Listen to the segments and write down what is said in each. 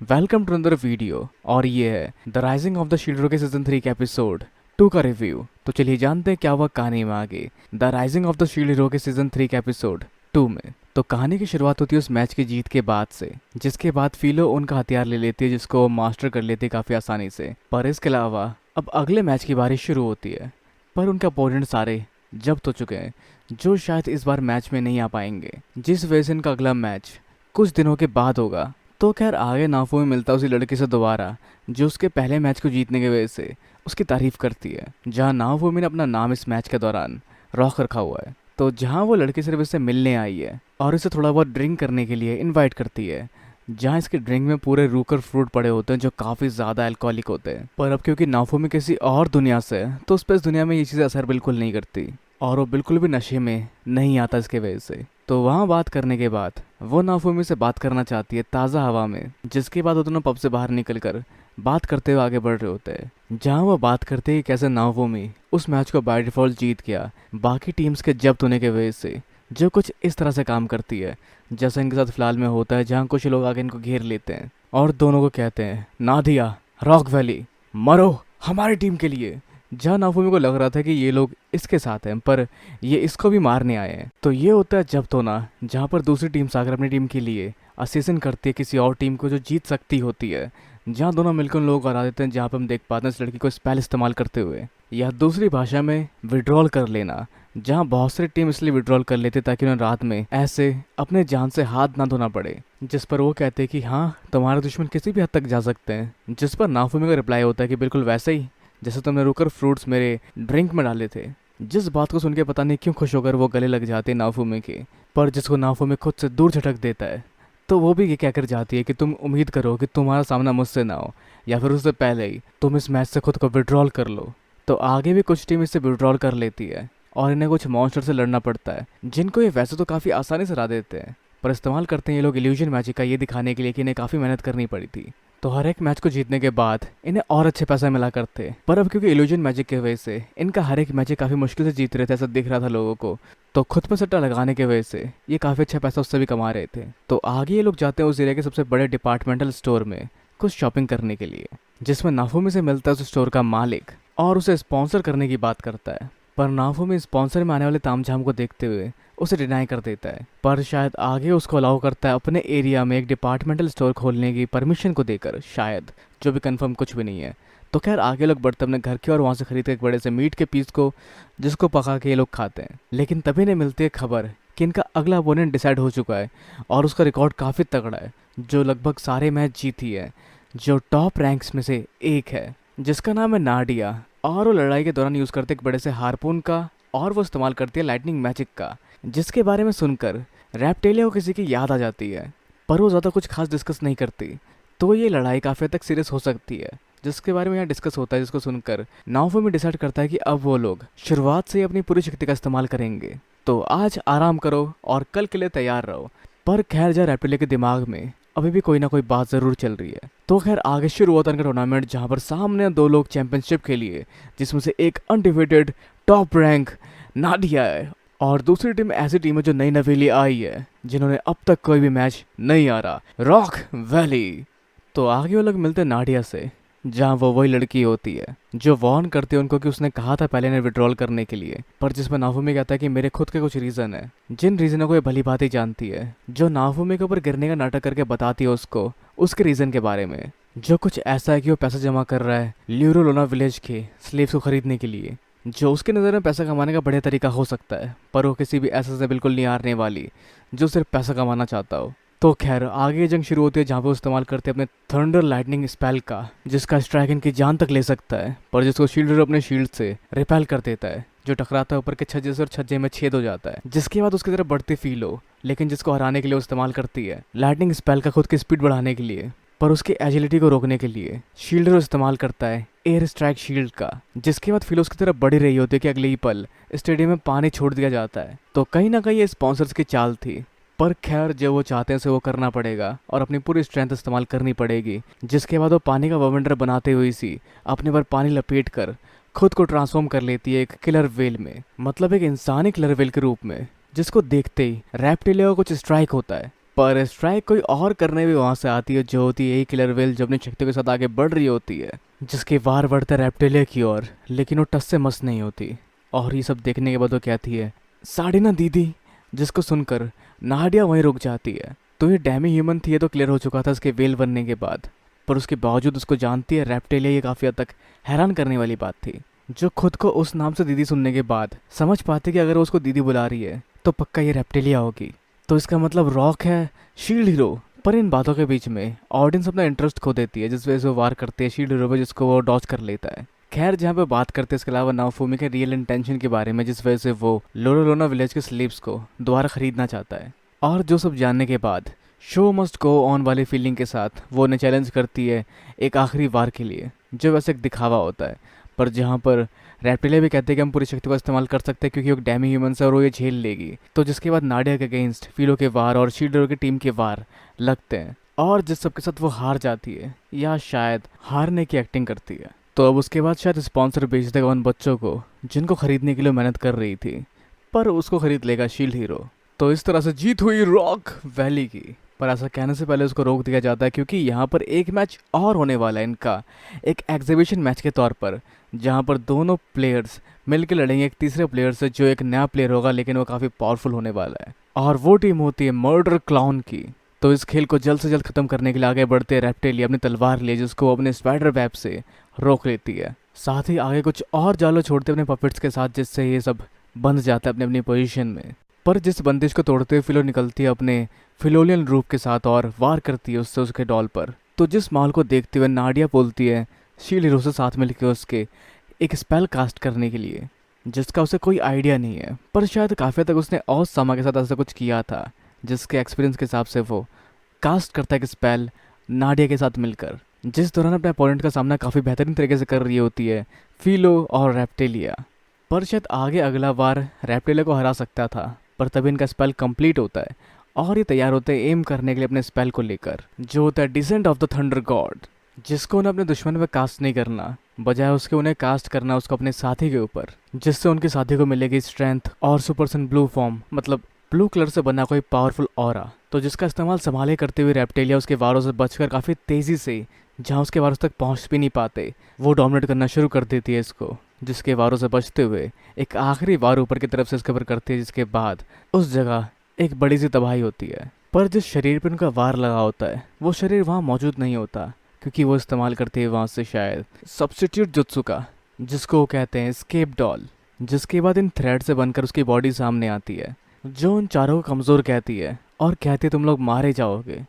Welcome to अंदर video. और ये है the rising of the shield के सीजन 3 के एपिसोड 2 का रिव्यू। तो चलिए जानते हैं क्या हुआ कहानी में आगे the rising of the shield hero के सीजन 3 के एपिसोड 2 में। तो कहानी की शुरुआत होती है उस मैच की जीत के बाद से, जिसके बाद फिलो उनका हथियार ले लेती है जिसको वो मास्टर कर लेती है काफ़ी आसानी से। पर इसके अलावा अब अगले मैच की बारिश शुरू होती है, पर उनके अपोनेंट सारे जब्त हो चुके हैं जो शायद इस बार मैच में नहीं आ पाएंगे, जिस वजह से इनका अगला मैच कुछ दिनों के बाद होगा। तो खैर आगे नाफू में मिलता है उसी लड़के से दोबारा जो उसके पहले मैच को जीतने की वजह से उसकी तारीफ करती है, जहाँ नाफूमी ने अपना नाम इस मैच के दौरान रॉक रखा हुआ है। तो जहाँ वो लड़की सिर्फ इससे मिलने आई है और इसे थोड़ा बहुत ड्रिंक करने के लिए इनवाइट करती है, जहाँ इसके ड्रिंक में पूरे रूकर फ्रूट पड़े होते हैं जो काफ़ी ज़्यादा अल्कोहलिक होते हैं। पर अब क्योंकि नाफूमी किसी और दुनिया से है तो उस पर इस दुनिया में ये चीज़ें असर बिल्कुल नहीं करती और वो बिल्कुल भी नशे में नहीं आता इसके वजह से। तो वहाँ बात करने के बाद वो नाफूमी से बात करना चाहती है ताज़ा हवा में, जिसके बाद वो दोनों पब से बाहर निकल कर बात करते हुए आगे बढ़ रहे होते हैं, जहाँ वो बात करते हैं कैसे नाफूमी उस मैच को बाय डिफॉल्ट जीत गया बाकी टीम्स के जब्त होने की वजह से, जो कुछ इस तरह से काम करती है जैसा इनके साथ फिलहाल में होता है, जहाँ कुछ लोग आगे इनको घेर लेते हैं और दोनों को कहते हैं नादिया, रॉक वैली, मरो हमारी टीम के लिए। जहाँ नाफूमी को लग रहा था कि ये लोग इसके साथ हैं पर ये इसको भी मारने आए हैं। तो ये होता है जब्त होना, जहाँ पर दूसरी टीम आकर अपनी टीम के लिए असेसन करती है किसी और टीम को जो जीत सकती होती है, जहाँ दोनों मिलकर उन लोगों को हरा देते हैं। जहाँ पर हम देख पाते हैं इस लड़की को स्पेल इस्तेमाल करते हुए या दूसरी भाषा में विड्रॉल कर लेना, जहाँ बहुत सारी टीम इसलिए विड्रॉल कर लेते ताकि उन्हें रात में ऐसे अपने जान से हाथ ना धोना पड़े, जिस पर वो कहते हैं कि हाँ तुम्हारे दुश्मन किसी भी हद तक जा सकते हैं। जिस पर नाफूमी का रिप्लाई होता है कि बिल्कुल वैसे ही जैसे तुमने रुकर फ्रूट्स मेरे ड्रिंक में डाले थे। जिस बात को सुन के पता नहीं क्यों खुश होकर वो गले लग जाते हैं नाफूमी के, पर जिसको नाफूमी खुद से दूर झटक देता है। तो वो भी ये कहकर जाती है कि तुम उम्मीद करो कि तुम्हारा सामना मुझसे ना हो या फिर उससे पहले ही तुम इस मैच से खुद को विड्रॉल कर लो। तो आगे भी कुछ टीम इससे विड्रॉल कर लेती है और इन्हें कुछ मॉन्स्टर से लड़ना पड़ता है, जिनको ये वैसे तो काफ़ी आसानी से हरा देते हैं, पर इस्तेमाल करते हैं ये लोग इल्यूजन मैजिक का ये दिखाने के लिए कि इन्हें काफ़ी मेहनत करनी पड़ी थी। तो हर एक मैच को जीतने के बाद इन्हें और अच्छे पैसा मिला करते, पर अब क्योंकि इल्यूजन मैजिक की वजह से इनका हर एक मैच काफ़ी मुश्किल से जीत रहे थे ऐसा दिख रहा था लोगों को। तो खुद पर सट्टा लगाने की वजह से ये काफ़ी अच्छा पैसा उससे भी कमा रहे थे। तो आगे ये लोग जाते हैं उस एरिया के सबसे बड़े डिपार्टमेंटल स्टोर में कुछ शॉपिंग करने के लिए, जिसमें नाफूमी से मिलता है उस स्टोर का मालिक और उसे स्पॉन्सर करने की बात करता है। पर नाफूमी स्पॉन्सर में आने वाले तामझाम को देखते हुए उसे डिनाई कर देता है, पर शायद आगे उसको अलाउ करता है अपने एरिया में एक डिपार्टमेंटल स्टोर खोलने की परमिशन को देकर, शायद, जो भी कंफर्म कुछ भी नहीं है। तो खैर आगे लोग बढ़ते अपने घर के और वहाँ से खरीदते एक बड़े से मीट के पीस को, जिसको पका के ये लोग खाते हैं। लेकिन तभी नहीं मिलती है खबर कि इनका अगला अपोनेंट डिसाइड हो चुका है और उसका रिकॉर्ड काफ़ी तगड़ा है, जो लगभग सारे मैच जीती है, जो टॉप रैंक्स में से एक है, जिसका नाम है नाडिया। और वो लड़ाई के दौरान यूज़ करते एक बड़े से हारपून का और वो इस्तेमाल करती है लाइटनिंग मैजिक का, जिसके बारे में सुनकर रैप्टेलिया को किसी की याद आ जाती है, पर वो ज़्यादा कुछ खास डिस्कस नहीं करती। तो ये लड़ाई काफ़ी हद तक सीरियस हो सकती है, जिसके बारे में यहाँ डिस्कस होता है, जिसको सुनकर नाओफूमी डिसाइड करता है कि अब वो लोग शुरुआत से ही अपनी पूरी शक्ति का इस्तेमाल करेंगे। तो आज आराम करो और कल के लिए तैयार रहो। पर खैर जहाँ रैप्टेलिया के दिमाग में अभी भी कोई ना कोई बात ज़रूर चल रही है। तो खैर आगे शुरू होता है टूर्नामेंट, जहाँ पर सामने दो लोग चैंपियनशिप के लिए, जिसमें से एक अनडिफिटेड टॉप रैंक नाडिया है और दूसरी टीम ऐसी टीम है जो नई नवेली आई है, जिन्होंने अब तक कोई भी मैच नहीं हारा, रॉक वैली। तो आगे वो लोग मिलते हैं नाडिया से, जहाँ वो वही लड़की होती है जो वॉर्न करती है उनको कि उसने कहा था पहले ने विड्रॉल करने के लिए, पर जिसमें नाफूमी कहता है कि मेरे खुद के कुछ रीज़न है, जिन रीज़नों को ये भली बात ही जानती है, जो नाफूमी के ऊपर गिरने का नाटक करके बताती है उसको उसके रीज़न के बारे में, जो कुछ ऐसा है कि वो पैसा जमा कर रहा है ल्यूरोलोना विलेज के स्लेव्स को खरीदने के लिए, जो उसके नज़र में पैसा कमाने का बढ़िया तरीका हो सकता है, पर वो किसी भी ऐसे से बिल्कुल नहीं हारने वाली जो सिर्फ पैसा कमाना चाहता हो। तो खैर आगे ये जंग शुरू होती है, जहाँ पे वो इस्तेमाल करते हैं अपने थंडर लाइटनिंग स्पेल का, जिसका स्ट्राइक इनकी जान तक ले सकता है, पर जिसको शील्डर अपने शील्ड से रिपेल कर देता है, जो टकराता है ऊपर के छज्जे से और छज्जे में छेद हो जाता है, जिसके बाद उसकी तरफ बढ़ती फील हो, लेकिन जिसको हराने के लिए वो इस्तेमाल करती है लाइटनिंग स्पेल का खुद की स्पीड बढ़ाने के लिए, पर उसकी एजिलिटी को रोकने के लिए शील्डर इस्तेमाल करता है एयर स्ट्राइक शील्ड का, जिसके बाद फील उसकी तरफ बढ़ी रही होती है कि अगले ही पल स्टेडियम में पानी छोड़ दिया जाता है। तो कहीं ना कहीं ये स्पॉन्सर्स की चाल थी, पर खैर जो वो चाहते हैं उसे वो करना पड़ेगा और अपनी पूरी स्ट्रेंथ इस्तेमाल करनी पड़ेगी, जिसके बाद वो पानी का ववेंडर बनाते हुए सी अपने पर पानी लपेट कर खुद को ट्रांसफॉर्म कर लेती है एक किलर वेल में, मतलब एक इंसानी किलर वेल के रूप में, जिसको देखते ही रैप्टेलिया को कुछ स्ट्राइक होता है पर स्ट्राइक कोई और करने भी वहाँ से आती है, जो होती है एक किलर वेल जो अपनी शक्तियों के साथ आगे बढ़ रही होती है, जिसके वार बढ़ते रेप्टिलिया की ओर, लेकिन वो टस से मस नहीं होती। और ये सब देखने के बाद वो कहती है साड़िना दीदी, जिसको सुनकर नाडिया वहीं रुक जाती है। तो ये डेमी ह्यूमन थी, ये तो क्लियर हो चुका था इसके वेल बनने के बाद, पर उसके बावजूद उसको जानती है रेप्टिलिया, ये काफ़ी हद तक हैरान करने वाली बात थी। जो खुद को उस नाम से दीदी सुनने के बाद समझ पाते कि अगर वो उसको दीदी बुला रही है तो पक्का ये रेप्टिलिया होगी, तो इसका मतलब रॉक है शील्ड हीरो। पर इन बातों के बीच में ऑडियंस अपना इंटरेस्ट खो देती है, जिस वजह से वो वार करते हैं शील्ड हीरो पे, जिसको वो डॉच कर लेता है। खैर, जहाँ पे बात करते हैं इसके अलावा नाओफुमी के रियल इंटेंशन के बारे में, जिस वजह से वो लोरोलोना विलेज के स्लीव्स को दोबारा खरीदना चाहता है। और जो सब जानने के बाद शो मस्ट गो ऑन वाली फीलिंग के साथ वो उन्हें चैलेंज करती है एक आखिरी वार के लिए, जो वैसे एक दिखावा होता है, पर जहाँ पर रेप्टिलिया भी कहते हैं कि हम पूरी शक्ति का इस्तेमाल कर सकते हैं क्योंकि वो डेमी ह्यूमन है और वो ये झेल लेगी। तो जिसके बाद नाडिया के अगेंस्ट फिलो के वार और शील्ड हीरो की टीम के वार लगते हैं, और जिस सबके साथ वो हार जाती है या शायद हारने की एक्टिंग करती है। तो अब उसके बाद शायद स्पॉन्सर बेच देगा उन बच्चों को जिनको खरीदने के लिए मेहनत कर रही थी, पर उसको खरीद लेगा शील्ड हीरो। तो इस तरह से जीत हुई रॉक वैली की। पर ऐसा कहने से पहले उसको रोक दिया जाता है क्योंकि यहाँ पर एक मैच और होने वाला है इनका, एक एग्जीबिशन मैच के तौर पर, जहाँ पर दोनों प्लेयर्स मिलकर लड़ेंगे एक तीसरे प्लेयर से, जो एक नया प्लेयर होगा लेकिन वो काफ़ी पावरफुल होने वाला है। और वो टीम होती है मर्डर क्लाउन की। तो इस खेल को जल्द से जल्द खत्म करने के लिए आगे बढ़ते रेप्टिलिया अपनी तलवार लिए, जिसको अपने स्पाइडर वेब से रोक लेती है। साथ ही आगे कुछ और जालों छोड़ते अपने पपेट्स के साथ, जिससे ये सब बंध जाता है अपनी अपनी पोजीशन में। पर जिस बंदिश को तोड़ते हुए फिलो निकलती है अपने फिलोलियन रूप के साथ और वार करती है उससे उसके डॉल पर। तो जिस माल को देखते हुए नाडिया बोलती है शील्ड हीरो से साथ मिलकर उसके एक स्पेल कास्ट करने के लिए, जिसका उसे कोई आइडिया नहीं है, पर शायद काफ़ी तक उसने और समा के साथ ऐसा कुछ किया था, जिसके एक्सपीरियंस के हिसाब से वो कास्ट करता है एक स्पेल नाडिया के साथ मिलकर, जिस दौरान अपने अपोनेंट का सामना काफ़ी बेहतरीन तरीके से कर रही होती है फिलो और रेप्टिलिया। पर शायद आगे अगला बार रेप्टिलिया को हरा सकता था, पर तभी इनका स्पेल कंप्लीट होता है और ये तैयार होते हैं एम करने के लिए अपने स्पेल को लेकर, जो होता है descent of the thunder God, जिसको उन्हें अपने दुश्मन पे कास्ट नहीं करना, बजाय उसके उन्हें कास्ट करना उसको अपने साथी के ऊपर, जिससे उनके साथी को मिलेगी स्ट्रेंथ और सुपरसन ब्लू फॉर्म, मतलब ब्लू कलर से बना कोई पावरफुल ऑरा। तो जिसका इस्तेमाल संभाले करते हुए रेप्टिलिया उसके वारों से बचकर काफ़ी तेज़ी से, जहाँ उसके वारों तक पहुँच भी नहीं पाते, वो डोमिनेट करना शुरू कर देती है इसको, जिसके वारों से बचते हुए एक आखिरी वार ऊपर की तरफ से इसके ऊपर करती है, जिसके बाद उस जगह एक बड़ी सी तबाही होती है। पर जिस शरीर पर उनका वार लगा होता है वो शरीर वहाँ मौजूद नहीं होता, क्योंकि वो इस्तेमाल करते हैं वहाँ से शायद सब्स्टिट्यूट जुत्सु का, जिसको वो कहते हैं स्केप डॉल, जिसके बाद इन थ्रेड से बनकर उसकी बॉडी सामने आती है, जो उन चारों को कमज़ोर कहती है और कहती है तुम लोग मारे जाओगे,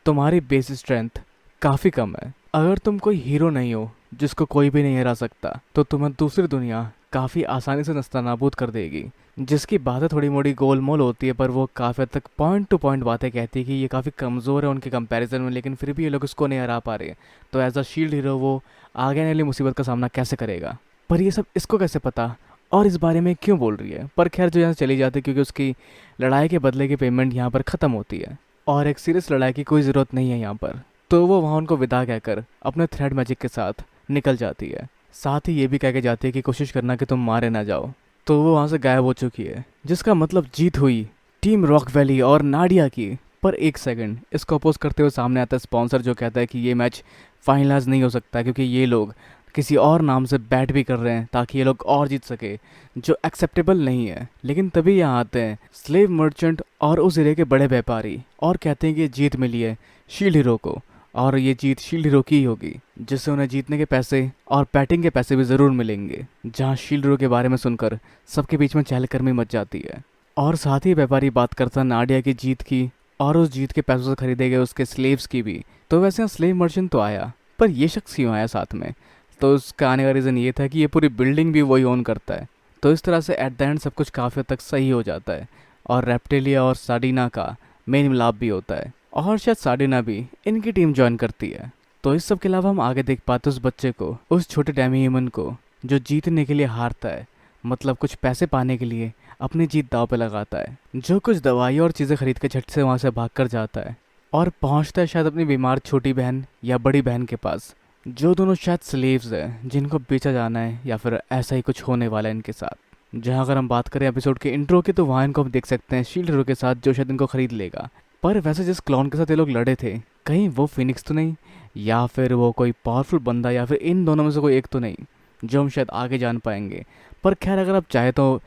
तुम्हारी बेस स्ट्रेंथ काफ़ी कम है, अगर तुम कोई हीरो नहीं हो जिसको कोई भी नहीं हरा सकता, तो तुम्हें दूसरी दुनिया काफ़ी आसानी से नस्तानाबूद कर देगी। जिसकी बातें थोड़ी मोड़ी गोलमोल होती है, पर वो काफ़ी हद तक पॉइंट टू पॉइंट बातें कहती है कि ये काफ़ी कमज़ोर है उनके कंपैरिजन में, लेकिन फिर भी ये लोग इसको नहीं हरा पा रहे, तो एज अ शील्ड हीरो वो आगे आने वाली मुसीबत का सामना कैसे करेगा। पर ये सब इसको कैसे पता और इस बारे में क्यों बोल रही है। पर खैर, जो यहाँ से चली जाती है क्योंकि उसकी लड़ाई के बदले की पेमेंट यहाँ पर ख़त्म होती है और एक सीरियस लड़ाई की कोई ज़रूरत नहीं है यहाँ पर, तो वो वहाँ उनको विदा कहकर अपने थ्रेड मैजिक के साथ निकल जाती है। साथ ही ये भी कह के जाती है कि कोशिश करना कि तुम मारे ना जाओ। तो वो वहाँ से गायब हो चुकी है, जिसका मतलब जीत हुई टीम रॉक वैली और नाडिया की। पर एक सेकंड, इसको अपोज करते हुए सामने आता है स्पॉन्सर, जो कहता है कि ये मैच फाइनलाइज नहीं हो सकता क्योंकि ये लोग किसी और नाम से बैट भी कर रहे हैं ताकि ये लोग और जीत सके, जो एक्सेप्टेबल नहीं है। लेकिन तभी यहाँ आते हैं स्लेव मर्चेंट और उस एरिया के बड़े व्यापारी और कहते हैं कि जीत मिली है शील्ड हीरो को और ये जीत शील्ड हीरो की ही होगी, जिससे उन्हें जीतने के पैसे और बैटिंग के पैसे भी ज़रूर मिलेंगे। जहाँ शील्ड हीरो के बारे में सुनकर सबके बीच में चहलकदमी मच जाती है और साथ ही व्यापारी बात करता है नाडिया की जीत की और उस जीत के पैसों से खरीदे गए उसके स्लेव्स की भी। तो वैसे यहाँ स्लेव मर्चेंट तो आया, पर ये शख्स क्यों आया साथ में, तो उसका आने का रीज़न ये था कि ये पूरी बिल्डिंग भी वही ओन करता है। तो इस तरह से एट द एंड सब कुछ काफ़ी हद तक सही हो जाता है और रेप्टिलिया और साडिना का मेन मिलाप भी होता है और शायद साडिना भी इनकी टीम ज्वाइन करती है। तो इस सब के अलावा हम आगे देख पाते उस बच्चे को, उस छोटे डेमी ह्यूमन को, जो जीतने के लिए हारता है, मतलब कुछ पैसे पाने के लिए अपनी जीत दाव पे लगाता है, जो कुछ दवाई और चीज़ें खरीद के झट से वहाँ से भाग कर जाता है और पहुँचता है शायद अपनी बीमार छोटी बहन या बड़ी बहन के पास, जो दोनों शायद स्लेव्स हैं जिनको बेचा जाना है या फिर ऐसा ही कुछ होने वाला है इनके साथ। जहाँ अगर हम बात करें एपिसोड के इंट्रो की, तो वहाँ इनको हम देख सकते हैं शील्ड हीरो के साथ, जो शायद इनको खरीद लेगा। पर वैसे जिस क्लॉन के साथ ये लोग लड़े थे, कहीं वो फिनिक्स तो नहीं, या फिर वो कोई पावरफुल बंदा, या फिर इन दोनों में से कोई एक तो नहीं, जो हम शायद आगे जान पाएंगे। पर खैर, अगर आप चाहे तो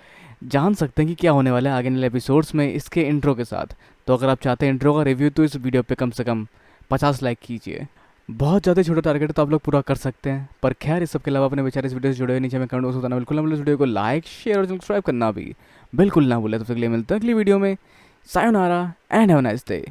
जान सकते हैं कि क्या होने वाला है आगे वाले एपिसोड्स में इसके इंट्रो के साथ। तो अगर आप चाहते हैं इंट्रो का रिव्यू, तो इस वीडियो पे कम से कम 50 लाइक कीजिए। बहुत ज़्यादा छोटा टारगेट है तो आप लोग पूरा कर सकते हैं। पर खैर, इस सब के अलावा अपने बेचारे इस वीडियो से जुड़े हुए नीचे में कमेंट बॉक्स बताना बिल्कुल ना भूलें। इस वीडियो को लाइक, शेयर और सब्सक्राइब करना भी बिल्कुल ना भूलें। तो फिर मिलते हैं अगली वीडियो में। Sayonara and have a nice day.